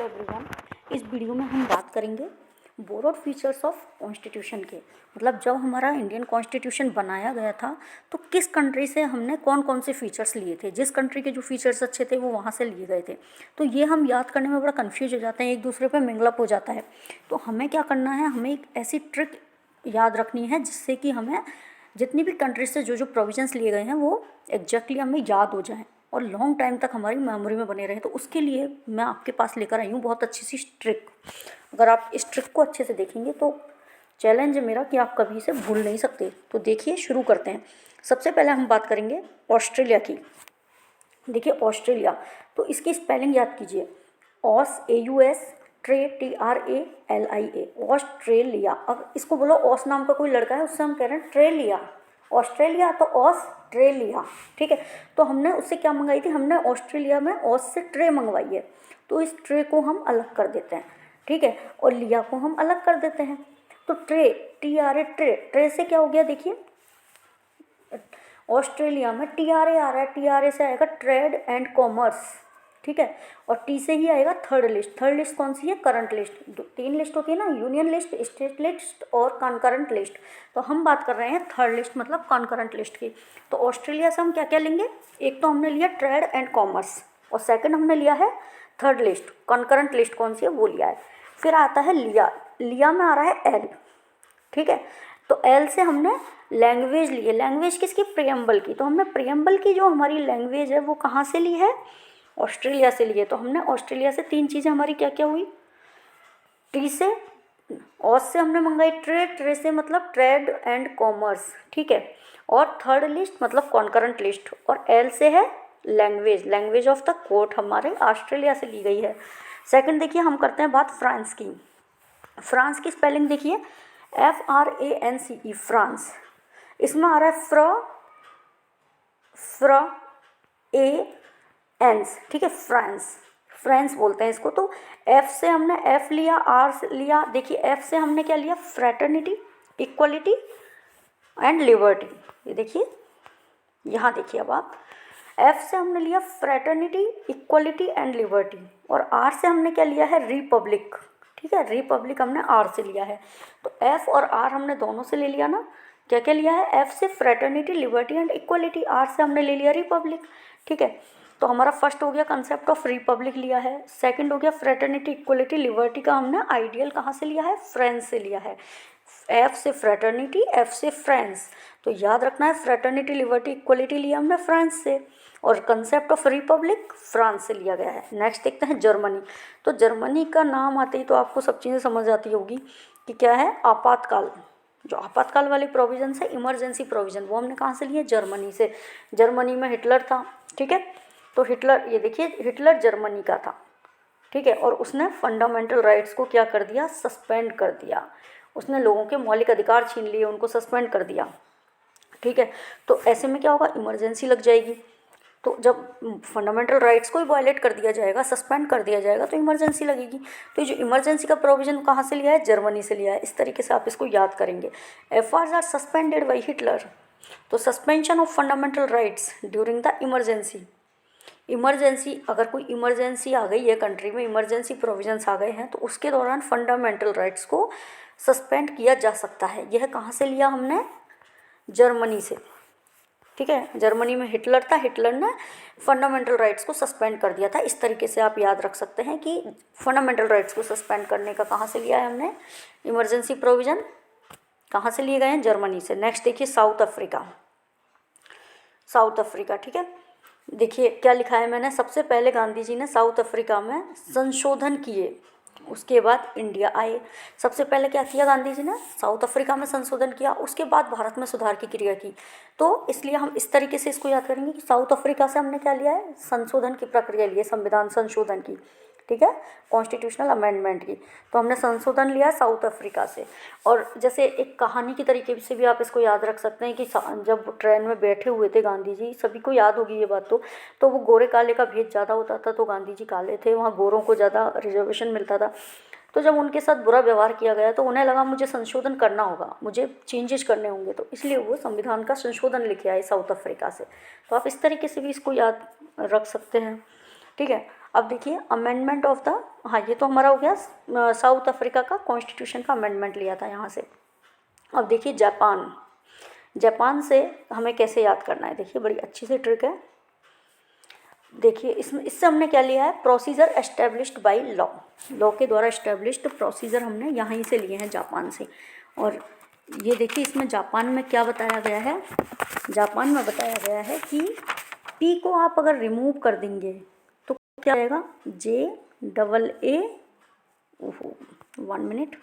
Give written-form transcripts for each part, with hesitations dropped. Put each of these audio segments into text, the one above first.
Everyone. इस video में हम बात करेंगे बोरोड फीचर्स ऑफ कॉन्स्टिट्यूशन के। मतलब जब हमारा इंडियन कॉन्स्टिट्यूशन बनाया गया था तो किस कंट्री से हमने कौन कौन से फीचर्स लिए थे, जिस कंट्री के जो फीचर्स अच्छे थे वो वहाँ से लिए गए थे। तो ये हम याद करने में बड़ा कन्फ्यूज हो जाते हैं, एक दूसरे पे मिंगलअप हो जाता है। तो हमें क्या करना है, हमें एक ऐसी ट्रिक याद रखनी है जिससे कि हमें जितनी भी कंट्रीज से जो जो प्रोविजंस लिए गए हैं वो एग्जैक्टली हमें याद हो जाएं और लॉन्ग टाइम तक हमारी मेमोरी में बने रहें। तो उसके लिए मैं आपके पास लेकर आई हूँ बहुत अच्छी सी ट्रिक। अगर आप इस ट्रिक को अच्छे से देखेंगे तो चैलेंज है मेरा कि आप कभी इसे भूल नहीं सकते। तो देखिए, शुरू करते हैं। सबसे पहले हम बात करेंगे ऑस्ट्रेलिया की। देखिए ऑस्ट्रेलिया, तो इसकी स्पेलिंग याद कीजिए, ऑस AUS ट्रे TRALIA, ऑस्ट्रेलिया। अब इसको बोलो, ऑस नाम का कोई लड़का है उससे हम कह रहे हैं ट्रेलिया, ऑस्ट्रेलिया तो ऑस्ट्रेलिया। ठीक है, तो हमने उससे क्या मंगाई थी, हमने ऑस्ट्रेलिया में ऑस से ट्रे मंगवाई है। तो इस ट्रे को हम अलग कर देते हैं, ठीक है, और लिया को हम अलग कर देते हैं। तो ट्रे TRA, ट्रे से क्या हो गया, देखिए ऑस्ट्रेलिया में TRA आ रहा है, TRA से आएगा ट्रेड एंड कॉमर्स, ठीक है, और टी से ही आएगा थर्ड लिस्ट। थर्ड लिस्ट कौन सी है, करंट लिस्ट। तीन लिस्ट होती है ना, यूनियन लिस्ट, स्टेट लिस्ट और कॉन्करेंट लिस्ट। तो हम बात कर रहे हैं थर्ड लिस्ट मतलब कॉन्करेंट लिस्ट की। तो ऑस्ट्रेलिया से हम क्या क्या लेंगे, एक तो हमने लिया ट्रेड एंड कॉमर्स और सेकंड हमने लिया है थर्ड लिस्ट। कॉन्करेंट लिस्ट कौन सी है वो लिया है। फिर आता है लिया, लिया में आ रहा है एल, ठीक है। तो एल से हमने लैंग्वेज ली है। लैंग्वेज किसकी, प्रियम्बल की। तो हमने प्रियम्बल की जो हमारी लैंग्वेज है वो कहाँ से ली है, ऑस्ट्रेलिया से लिए। तो हमने ऑस्ट्रेलिया से तीन चीज़ें हमारी क्या क्या हुई, टी से, ऑस से हमने मंगाई ट्रे, ट्रे से मतलब ट्रेड एंड कॉमर्स, ठीक है, और थर्ड लिस्ट मतलब कॉन्करेंट लिस्ट, और एल से है language, language of the court हमारे ऑस्ट्रेलिया से ली गई है। सेकंड देखिए, हम करते हैं बात फ्रांस की। फ्रांस की स्पेलिंग देखिए, FRANCE, फ्रांस। इसमें आ रहा है एंस, ठीक है, फ्रांस, फ्रांस बोलते हैं इसको। तो एफ से हमने एफ लिया, आर से लिया, देखिए एफ से हमने क्या लिया, फ्रेटर्निटी, इक्वलिटी एंड लिबर्टी। ये देखिए, यहाँ देखिए, अब आप एफ से हमने लिया फ्रेटर्निटी, इक्वलिटी एंड लिबर्टी, और आर से हमने क्या लिया है, रिपब्लिक, ठीक है, रिपब्लिक हमने आर से लिया है। तो एफ और आर हमने दोनों से ले लिया ना, क्या क्या लिया है, एफ से fraternity, liberty and equality, r से हमने ले लिया रिपब्लिक, ठीक है। तो हमारा फर्स्ट हो गया कंसेप्ट ऑफ रिपब्लिक लिया है, सेकंड हो गया फ्रेटर्निटी, इक्वलिटी, लिबर्टी का हमने आइडियल कहाँ से लिया है, फ्रांस से लिया है। एफ से फ्रेटर्निटी, एफ से फ्रांस। तो याद रखना है, फ्रेटर्निटी, लिबर्टी, इक्वलिटी लिया हमने फ्रांस से, और कंसेप्ट ऑफ रिपब्लिक फ्रांस से लिया गया है। नेक्स्ट देखते हैं जर्मनी। तो जर्मनी का नाम आते ही तो आपको सब चीज़ें समझ आती होगी कि क्या है, आपातकाल। जो आपातकाल वाली प्रोविजन है, इमरजेंसी प्रोविजन, वो हमने कहाँ से लिए, जर्मनी से। जर्मनी में हिटलर था, ठीक है, तो हिटलर, ये देखिए हिटलर जर्मनी का था, ठीक है, और उसने फंडामेंटल राइट्स को क्या कर दिया, सस्पेंड कर दिया। उसने लोगों के मौलिक अधिकार छीन लिए, उनको सस्पेंड कर दिया, ठीक है। तो ऐसे में क्या होगा, इमरजेंसी लग जाएगी। तो जब फंडामेंटल राइट्स को ही वायलेट कर दिया जाएगा, सस्पेंड कर दिया जाएगा, तो इमरजेंसी लगेगी। तो ये जो इमरजेंसी का प्रोविजन कहाँ से लिया है, जर्मनी से लिया है। इस तरीके से आप इसको याद करेंगे। एफआर्स आर सस्पेंडेड बाई हिटलर। तो suspension of fundamental rights during the emergency. Emergency, अगर कोई इमरजेंसी आ गई है कंट्री में, इमरजेंसी प्रोविजंस आ गए हैं, तो उसके दौरान फंडामेंटल राइट्स को सस्पेंड किया जा सकता है। यह कहाँ से लिया हमने, जर्मनी से, ठीक है। जर्मनी में हिटलर था, हिटलर ने फंडामेंटल राइट्स को सस्पेंड कर दिया था। इस तरीके से आप याद रख सकते हैं कि फंडामेंटल राइट्स को सस्पेंड करने का कहाँ से लिया है हमने, इमरजेंसी प्रोविज़न कहाँ से लिए गए हैं, जर्मनी से। नेक्स्ट देखिए साउथ अफ्रीका। साउथ अफ्रीका, ठीक है, देखिए क्या लिखा है मैंने, सबसे पहले गांधी जी ने साउथ अफ्रीका में संशोधन किए, उसके बाद इंडिया आए। सबसे पहले क्या किया गांधी जी ने, साउथ अफ्रीका में संशोधन किया, उसके बाद भारत में सुधार की क्रिया की। तो इसलिए हम इस तरीके से इसको याद करेंगे कि साउथ अफ्रीका से हमने क्या लिया है, संशोधन की प्रक्रिया ली है, संविधान संशोधन की, ठीक है, कॉन्स्टिट्यूशनल अमेंडमेंट की। तो हमने संशोधन लिया साउथ अफ्रीका से। और जैसे एक कहानी की तरीके से भी आप इसको याद रख सकते हैं कि जब ट्रेन में बैठे हुए थे गांधी जी, सभी को याद होगी ये बात, तो वो गोरे काले का भेद ज़्यादा होता था, तो गांधी जी काले थे, वहाँ गोरों को ज़्यादा रिजर्वेशन मिलता था। तो जब उनके साथ बुरा व्यवहार किया गया तो उन्हें लगा मुझे संशोधन करना होगा, मुझे चेंजेस करने होंगे, तो इसलिए वो संविधान का संशोधन लेके आए साउथ अफ्रीका से। तो आप इस तरीके से भी इसको याद रख सकते हैं, ठीक है। अब देखिए अमेंडमेंट ऑफ द, हाँ ये तो हमारा हो गया साउथ अफ्रीका का कॉन्स्टिट्यूशन का अमेंडमेंट लिया था यहाँ से। अब देखिए जापान, जापान से हमें कैसे याद करना है, देखिए बड़ी अच्छी सी ट्रिक है। देखिए इसमें, इससे हमने क्या लिया है, procedure established by law, law के द्वारा एस्टेब्लिश्ड प्रोसीजर हमने यहीं से लिए हैं जापान से। और ये देखिए इसमें जापान में क्या बताया गया है, जापान में बताया गया है कि पी को आप अगर रिमूव कर देंगे तो क्या आएगा, JAA, ओहो 1 मिनट,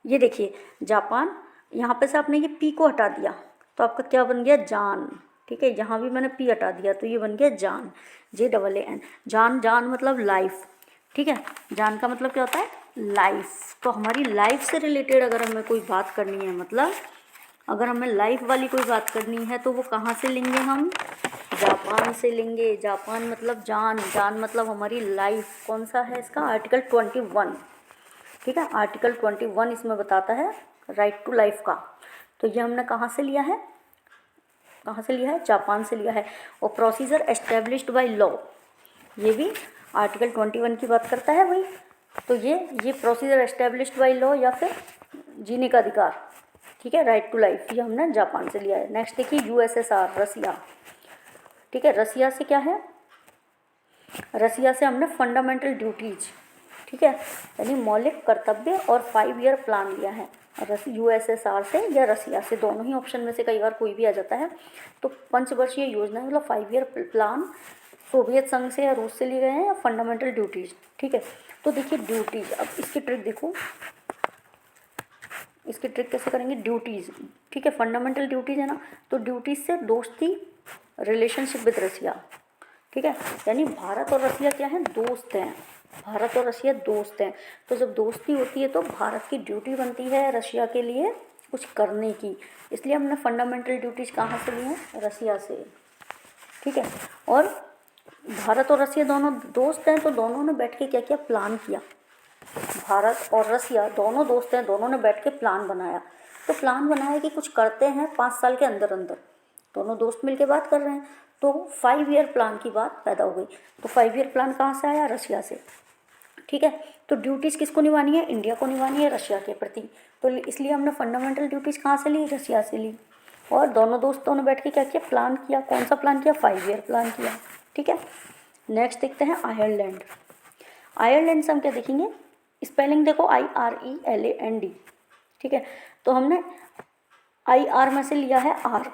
ये देखिए जापान, यहाँ पे से आपने ये पी को हटा दिया तो आपका क्या बन गया, जान। ठीक है, यहाँ भी मैंने पी हटा दिया तो ये बन गया जान, JAAN, जान, जान मतलब लाइफ। ठीक है, जान का मतलब क्या होता है, लाइफ। तो हमारी लाइफ से रिलेटेड अगर हमें कोई बात करनी है, मतलब अगर हमें लाइफ वाली कोई बात करनी है तो वो कहाँ से लेंगे हम, जापान से लेंगे। जापान मतलब जान, जान मतलब हमारी लाइफ। कौन सा है इसका, आर्टिकल 21। ठीक है, आर्टिकल 21 इसमें बताता है राइट टू लाइफ का। तो ये हमने कहाँ से लिया है, कहाँ से लिया है, जापान से लिया है। और प्रोसीजर एस्टेब्लिश्ड बाय लॉ, ये भी आर्टिकल 21 की बात करता है भाई। तो ये प्रोसीजर एस्टेब्लिश्ड बाय लॉ या फिर जीने का अधिकार, ठीक है, राइट टू लाइफ, ये हमने जापान से लिया है। नेक्स्ट देखिए USSR, रसिया। ठीक है, रसिया से क्या है, रसिया से हमने फंडामेंटल ड्यूटीज, ठीक है, यानी मौलिक कर्तव्य और 5 ईयर प्लान लिया है। USSR से या रसिया से, दोनों ही ऑप्शन में से कई बार कोई भी आ जाता है। तो पंचवर्षीय योजना मतलब 5 ईयर प्लान सोवियत संघ से या रूस से लिए गए हैं, या फंडामेंटल ड्यूटीज। ठीक है, तो देखिए ड्यूटीज, अब इसकी ट्रिक देखो, इसकी ट्रिक कैसे करेंगे, ड्यूटीज़। ठीक है, फंडामेंटल ड्यूटीज़ है ना, तो ड्यूटीज़ से दोस्ती, रिलेशनशिप विद रसिया। ठीक है, यानी भारत और रसिया क्या है, दोस्त हैं, भारत और रसिया दोस्त हैं। तो जब दोस्ती होती है तो भारत की ड्यूटी बनती है रसिया के लिए कुछ करने की, इसलिए हमने फंडामेंटल ड्यूटीज़ कहाँ से ली हैं, रसिया से। ठीक है, और भारत और रसिया दोनों दोस्त हैं, तो दोनों ने बैठ के क्या किया, प्लान किया। भारत और रसिया दोनों दोस्त हैं, दोनों ने बैठ के प्लान बनाया। तो प्लान बनाया कि कुछ करते हैं 5 साल के अंदर अंदर, दोनों दोस्त मिलके बात कर रहे हैं। तो 5 ईयर प्लान की बात पैदा हो गई। तो 5 ईयर प्लान कहाँ से आया, रसिया से। ठीक है, तो ड्यूटीज़ किसको निभानी है, इंडिया को निभानी है रशिया के प्रति। तो इसलिए हमने फंडामेंटल ड्यूटीज़ कहाँ से ली, रसिया से ली। और दोनों दोस्तों ने बैठ के क्या किया, प्लान किया। कौन सा प्लान किया, 5 ईयर प्लान किया। ठीक है, नेक्स्ट देखते हैं आयरलैंड। आयरलैंड से हम क्या देखेंगे, स्पेलिंग देखो, IRELAND। ठीक है, तो हमने IR में से लिया है R,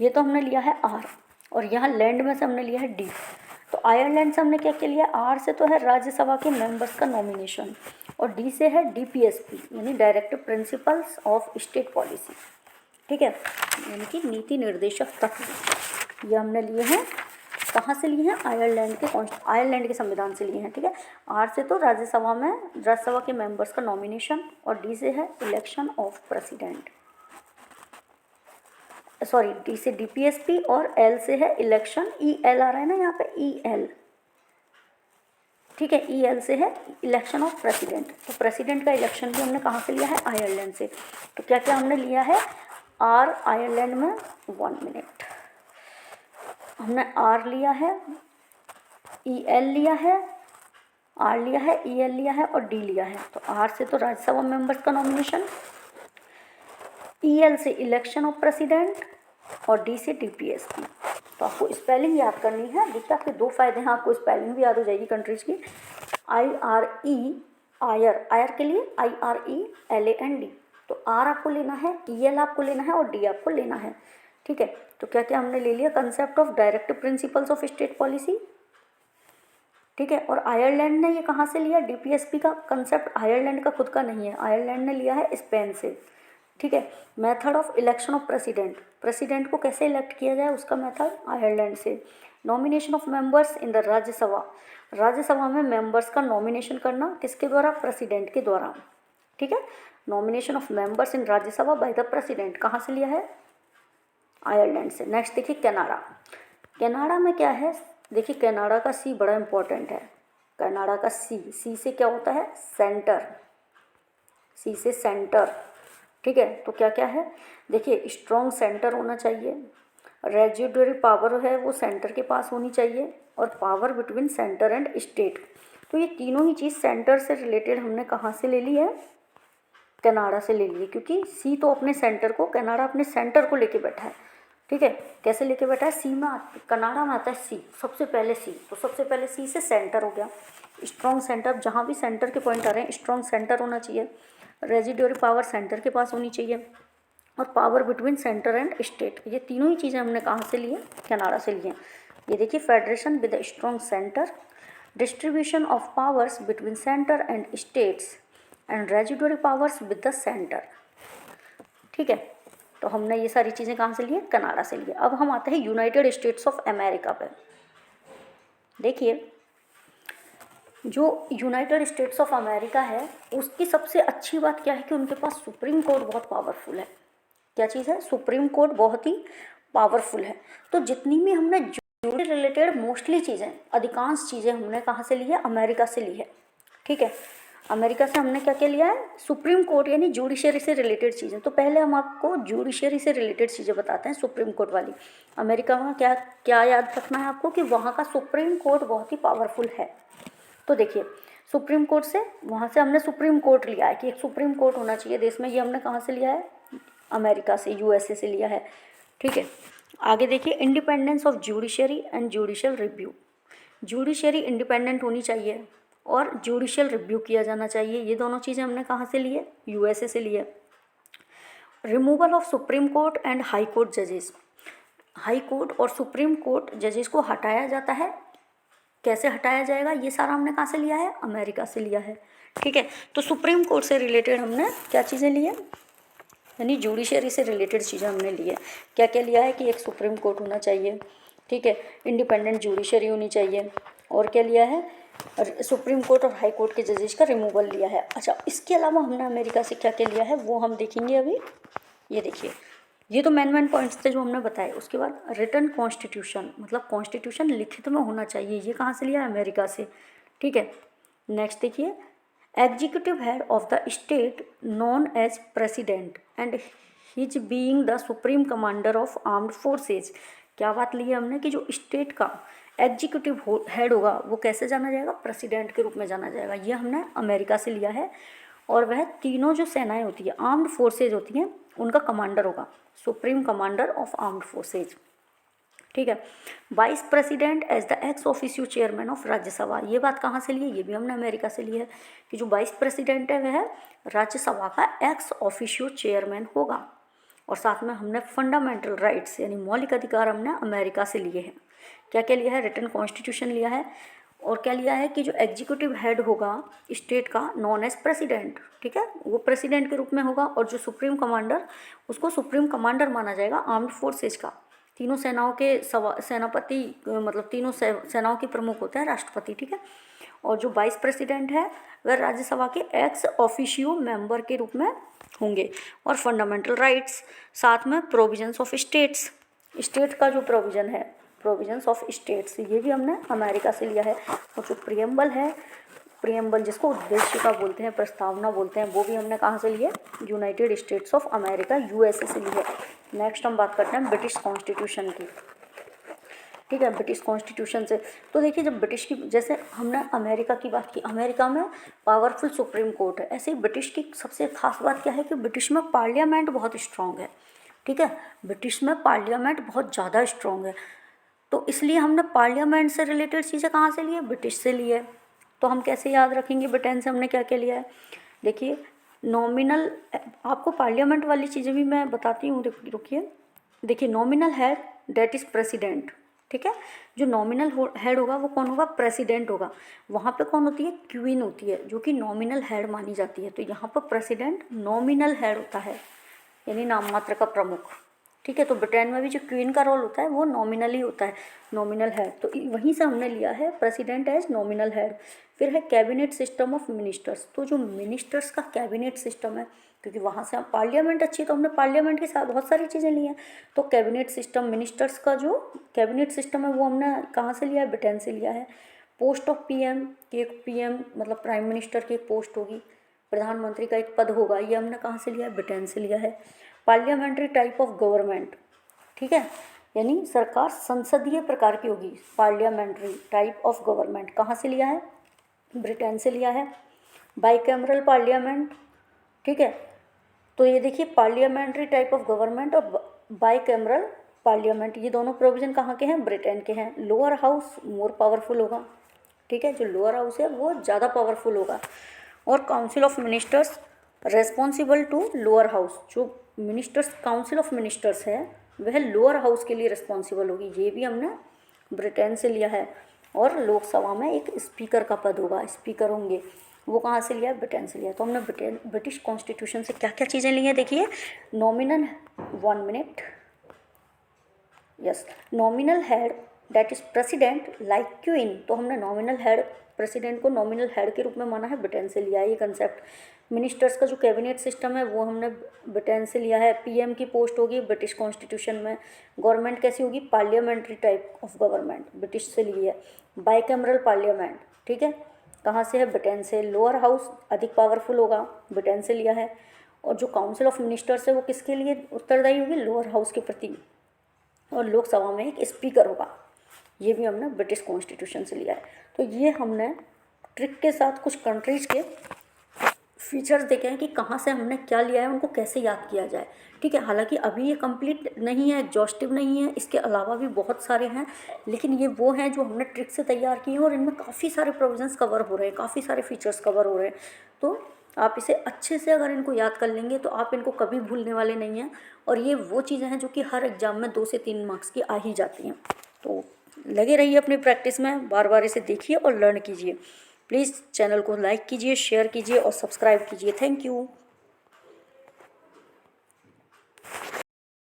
ये तो हमने लिया है R, और यहाँ लैंड में से हमने लिया है D। तो आयरलैंड से हमने क्या क्या लिया, R से तो है राज्यसभा के मेंबर्स का नॉमिनेशन, और D से है DPSP यानी directive principles of state policy. ठीक है, यानी कि नीति निर्देशक तत्व, ये हमने लिए हैं। कहाँ से लिए हैं, आयरलैंड के संविधान से लिए हैं। ठीक है, R से तो राज्यसभा के मेंबर्स का नॉमिनेशन, और D से है election of president, sorry D से DPSP, और L से है इलेक्शन, EL आ रहा है ना यहाँ पे, EL। ठीक है, EL से है इलेक्शन ऑफ प्रेसिडेंट। तो प्रेसिडेंट का इलेक्शन भी हमने कहाँ से लिया है, आयरलैंड से। तो क्या क्या हमने लिया है, R आयरलैंड में, 1 मिनट, हमने R लिया है, EL लिया है, R लिया है, EL लिया है, और D लिया है। तो R से तो राज्यसभा मेंबर्स का नॉमिनेशन, EL से इलेक्शन ऑफ प्रेसिडेंट, और D से DPSP। तो आपको स्पेलिंग याद करनी है। देखिए आपके 2 फायदे हैं, आपको स्पेलिंग भी याद हो जाएगी कंट्रीज की। IRE, आयर के लिए IRELAND। तो R आपको लेना है, EL आपको लेना है, और D आपको लेना है। ठीक है, तो क्या क्या हमने ले लिया, concept of directive principles of state policy. ठीक है, और आयरलैंड ने ये कहाँ से लिया, DPSP का कंसेप्ट आयरलैंड का खुद का नहीं है, आयरलैंड ने लिया है स्पेन से। ठीक है, method of election of president को कैसे इलेक्ट किया जाए उसका मेथड आयरलैंड से। Nomination of members in the Rajya Sabha में मेंबर्स का नॉमिनेशन करना किसके द्वारा, प्रेसिडेंट के द्वारा। ठीक है, nomination of members in Rajya Sabha by the president कहाँ से लिया है, आयरलैंड से। नेक्स्ट देखिए कनाडा में क्या है, देखिए कनाडा का C बड़ा इंपॉर्टेंट है। कनाडा का C से क्या होता है, सेंटर, C से सेंटर। ठीक है, तो क्या क्या है, देखिए स्ट्रॉन्ग सेंटर होना चाहिए, रेजिडुअरी पावर है वो सेंटर के पास होनी चाहिए, और power between centre and state. तो ये तीनों ही चीज़ सेंटर से रिलेटेड हमने कहाँ से ले ली है, कनाडा से ले लिए, क्योंकि सी तो अपने सेंटर को, कनाडा अपने सेंटर को लेके बैठा है। ठीक है, कैसे लेके बैठा है, सी में कनाडा में आता है सी, सबसे पहले सी, तो सबसे पहले सी से सेंटर हो गया, स्ट्रॉन्ग सेंटर, जहाँ भी सेंटर के पॉइंट आ रहे हैं स्ट्रॉन्ग सेंटर होना चाहिए, रेजिडुअरी पावर सेंटर के पास होनी चाहिए, और power between centre and state. ये तीनों ही चीज़ें हमने कहाँ से लिए, कनाडा से लिए। ये देखिए, federation with a strong centre, distribution of powers between centre and states and residuary powers with the centre. ठीक है, तो हमने ये सारी चीज़ें कहाँ से लिए, कनाडा से लिए। अब हम आते हैं यूनाइटेड स्टेट्स ऑफ अमेरिका पे। देखिए, जो यूनाइटेड स्टेट्स ऑफ अमेरिका है उसकी सबसे अच्छी बात क्या है कि उनके पास सुप्रीम कोर्ट बहुत पावरफुल है। क्या चीज़ है, सुप्रीम कोर्ट बहुत ही पावरफुल है। तो जितनी भी हमने जुड़े रिलेटेड मोस्टली चीज़ें, अधिकांश चीज़ें हमने कहाँ से ली है, अमेरिका से ली है। ठीक है, अमेरिका से हमने क्या क्या लिया है, सुप्रीम कोर्ट यानी जुडिशरी से रिलेटेड चीज़ें। तो पहले हम आपको जुडिशरी से रिलेटेड चीज़ें बताते हैं, सुप्रीम कोर्ट वाली। अमेरिका में क्या क्या याद रखना है आपको कि वहाँ का सुप्रीम कोर्ट बहुत ही पावरफुल है। तो देखिए, सुप्रीम कोर्ट से, वहाँ से हमने सुप्रीम कोर्ट लिया है कि एक सुप्रीम कोर्ट होना चाहिए देश में। ये हमने कहाँ से लिया है, अमेरिका से, यूएसए से लिया है। ठीक है, आगे देखिए, independence of judiciary and judicial review. Judiciary independent होनी चाहिए और जुडिशियल रिव्यू किया जाना चाहिए। ये दोनों चीज़ें हमने कहाँ से ली है, यूएसए से ली है। Removal of supreme court and high court जजेस। हाई कोर्ट और सुप्रीम कोर्ट जजेस को हटाया जाता है। कैसे हटाया जाएगा, ये सारा हमने कहाँ से लिया है, अमेरिका से लिया है। ठीक है, तो सुप्रीम कोर्ट से रिलेटेड हमने क्या चीज़ें ली है, यानी जुडिशरी से रिलेटेड चीज़ें हमने ली है। क्या क्या लिया है कि एक सुप्रीम कोर्ट होना चाहिए, ठीक है, इंडिपेंडेंट जुडिशरी होनी चाहिए, और क्या लिया है, सुप्रीम कोर्ट और हाई कोर्ट के जजेस का रिमूवल लिया है। अच्छा, इसके अलावा हमने अमेरिका से क्या क्या लिया है वो हम देखेंगे अभी। ये देखिए, ये तो मेन पॉइंट्स थे जो हमने बताए। उसके बाद रिटन कॉन्स्टिट्यूशन, मतलब कॉन्स्टिट्यूशन लिखित में होना चाहिए, ये कहाँ से लिया है, अमेरिका से। ठीक है, नेक्स्ट देखिए, executive head of the state known as president and his being the supreme commander of armed forces. क्या बात ली है हमने कि जो स्टेट का एग्जीक्यूटिव हेड होगा वो कैसे जाना जाएगा, प्रेसिडेंट के रूप में जाना जाएगा। ये हमने अमेरिका से लिया है। और वह तीनों जो सेनाएं होती है, आर्म्ड फोर्सेज होती हैं, उनका कमांडर होगा, supreme commander of armed forces. ठीक है, vice president as the ex officio chairman of Rajya Sabha. ये बात कहाँ से ली है, ये भी हमने अमेरिका से ली है कि जो वाइस प्रेसिडेंट है वह राज्यसभा का एक्स ऑफिशियो चेयरमैन होगा। और साथ में हमने फंडामेंटल राइट्स यानी मौलिक अधिकार हमने अमेरिका से लिए हैं। क्या क्या लिया है, रिटन कॉन्स्टिट्यूशन लिया है, और क्या लिया है कि जो एग्जीक्यूटिव हेड होगा स्टेट का नॉन एज प्रेसिडेंट, ठीक है, वो प्रेसिडेंट के रूप में होगा, और जो सुप्रीम कमांडर, उसको सुप्रीम कमांडर माना जाएगा आर्म्ड फोर्सेज का। तीनों सेनाओं के सेनापति, मतलब तीनों सेनाओं के प्रमुख होते हैं राष्ट्रपति। ठीक है, और जो वाइस प्रेसिडेंट है वह राज्यसभा के एक्स ऑफिशियो मेंबर के रूप में होंगे। और फंडामेंटल राइट्स, साथ में प्रोविजंस ऑफ स्टेट्स, स्टेट का जो प्रोविजन है, प्रोविजंस ऑफ स्टेट्स, ये भी हमने अमेरिका से लिया है। और जो प्रियम्बल है, प्रियम्बल जिसको उद्देशिका बोलते हैं, प्रस्तावना बोलते हैं, वो भी हमने कहाँ से लिए, United states of America, USA से ली है। नेक्स्ट हम बात करते हैं ब्रिटिश कॉन्स्टिट्यूशन की। ठीक है, ब्रिटिश कॉन्स्टिट्यूशन से, तो देखिए, जब ब्रिटिश की, जैसे हमने अमेरिका की बात की, अमेरिका में पावरफुल सुप्रीम कोर्ट है, ऐसे ही ब्रिटिश की सबसे खास बात क्या है कि ब्रिटिश में पार्लियामेंट बहुत स्ट्रॉन्ग है। ठीक है, ब्रिटिश में पार्लियामेंट बहुत ज़्यादा स्ट्रॉन्ग है, तो इसलिए हमने पार्लियामेंट से रिलेटेड चीज़ें कहाँ से ली है, ब्रिटिश से ली है। तो हम कैसे याद रखेंगे ब्रिटेन से हमने क्या क्या लिया है। देखिए, नॉमिनल, आपको पार्लियामेंट वाली चीज़ें भी मैं बताती हूँ, रुकिए। देखिए, nominal head that is president. ठीक है, जो नॉमिनल हेड होगा वो कौन होगा, प्रेसिडेंट होगा। वहाँ पे कौन होती है, क्वीन होती है, जो कि नॉमिनल हेड मानी जाती है। तो यहाँ पर प्रेसिडेंट नॉमिनल हेड होता है, यानी नाम मात्र का प्रमुख। ठीक है, तो ब्रिटेन में भी जो क्वीन का रोल होता है वो नॉमिनली होता है, नॉमिनल हेड। तो वहीं से हमने लिया है प्रेसिडेंट एज नॉमिनल हेड। फिर है कैबिनेट सिस्टम ऑफ मिनिस्टर्स। तो जो मिनिस्टर्स का कैबिनेट सिस्टम है, क्योंकि वहाँ से पार्लियामेंट अच्छी है तो हमने पार्लियामेंट के साथ बहुत सारी चीज़ें ली हैं। तो कैबिनेट सिस्टम, मिनिस्टर्स का जो कैबिनेट सिस्टम है वो हमने कहाँ से लिया है, ब्रिटेन से लिया है। पोस्ट ऑफ पीएम, कि एक पीएम मतलब प्राइम मिनिस्टर की एक पोस्ट होगी, प्रधानमंत्री का एक पद होगा, ये हमने कहाँ से लिया है, ब्रिटेन से लिया है। पार्लियामेंट्री टाइप ऑफ गवर्नमेंट, ठीक है, यानी सरकार संसदीय प्रकार की होगी, पार्लियामेंट्री टाइप ऑफ गवर्नमेंट। कहाँ से लिया है? ब्रिटेन से लिया है। बाइकैमरल पार्लियामेंट, ठीक है। तो ये देखिए पार्लियामेंट्री टाइप ऑफ गवर्नमेंट और बाइकैमरल पार्लियामेंट, ये दोनों प्रोविज़न कहाँ के हैं? ब्रिटेन के हैं। लोअर हाउस मोर पावरफुल होगा, ठीक है, जो लोअर हाउस है वो ज़्यादा पावरफुल होगा। और council of ministers responsible to lower house, जो मिनिस्टर्स काउंसिल ऑफ मिनिस्टर्स है वह लोअर हाउस के लिए रिस्पॉन्सिबल होगी, ये भी हमने ब्रिटेन से लिया है। और लोकसभा में एक स्पीकर का पद होगा, स्पीकर होंगे, वो कहाँ से लिया है? ब्रिटेन से लिया। तो हमने ब्रिटिश कॉन्स्टिट्यूशन से क्या क्या चीज़ें ली हैं देखिए। Nominal 1 minute, yes, nominal head that is president like queen, तो हमने नॉमिनल हेड, प्रेसिडेंट को नॉमिनल हेड के रूप में माना है, ब्रिटेन से लिया है ये कंसेप्ट। मिनिस्टर्स का जो कैबिनेट सिस्टम है वो हमने ब्रिटेन से लिया है। पीएम की पोस्ट होगी ब्रिटिश कॉन्स्टिट्यूशन में। गवर्नमेंट कैसी होगी? Parliamentary type of government, British से ली है। बाइकैमरल पार्लियामेंट, ठीक है, कहाँ से है? ब्रिटेन से। लोअर हाउस अधिक पावरफुल होगा, ब्रिटेन से लिया है। और जो काउंसिल ऑफ मिनिस्टर्स है वो किसके लिए उत्तरदायी होगी? लोअर हाउस के प्रति। और लोकसभा में एक स्पीकर होगा, ये भी हमने ब्रिटिश कॉन्स्टिट्यूशन से लिया है। तो ये हमने ट्रिक के साथ कुछ कंट्रीज के फीचर्स देखे हैं कि कहाँ से हमने क्या लिया है, उनको कैसे याद किया जाए, ठीक है। हालांकि अभी ये कंप्लीट नहीं है, एग्जॉस्टिव नहीं है, इसके अलावा भी बहुत सारे हैं, लेकिन ये वो हैं जो हमने ट्रिक से तैयार किए हैं और इनमें काफ़ी सारे प्रोविजंस कवर हो रहे हैं, काफ़ी सारे फीचर्स कवर हो रहे हैं। तो आप इसे अच्छे से अगर इनको याद कर लेंगे तो आप इनको कभी भूलने वाले नहीं हैं। और ये वो चीज़ें हैं जो कि हर एग्जाम में 2 से 3 मार्क्स की आ ही जाती हैं। तो लगे रहिए अपनी प्रैक्टिस में, बार बार इसे देखिए और लर्न कीजिए। प्लीज़ चैनल को लाइक कीजिए, शेयर कीजिए और सब्सक्राइब कीजिए। Thank you.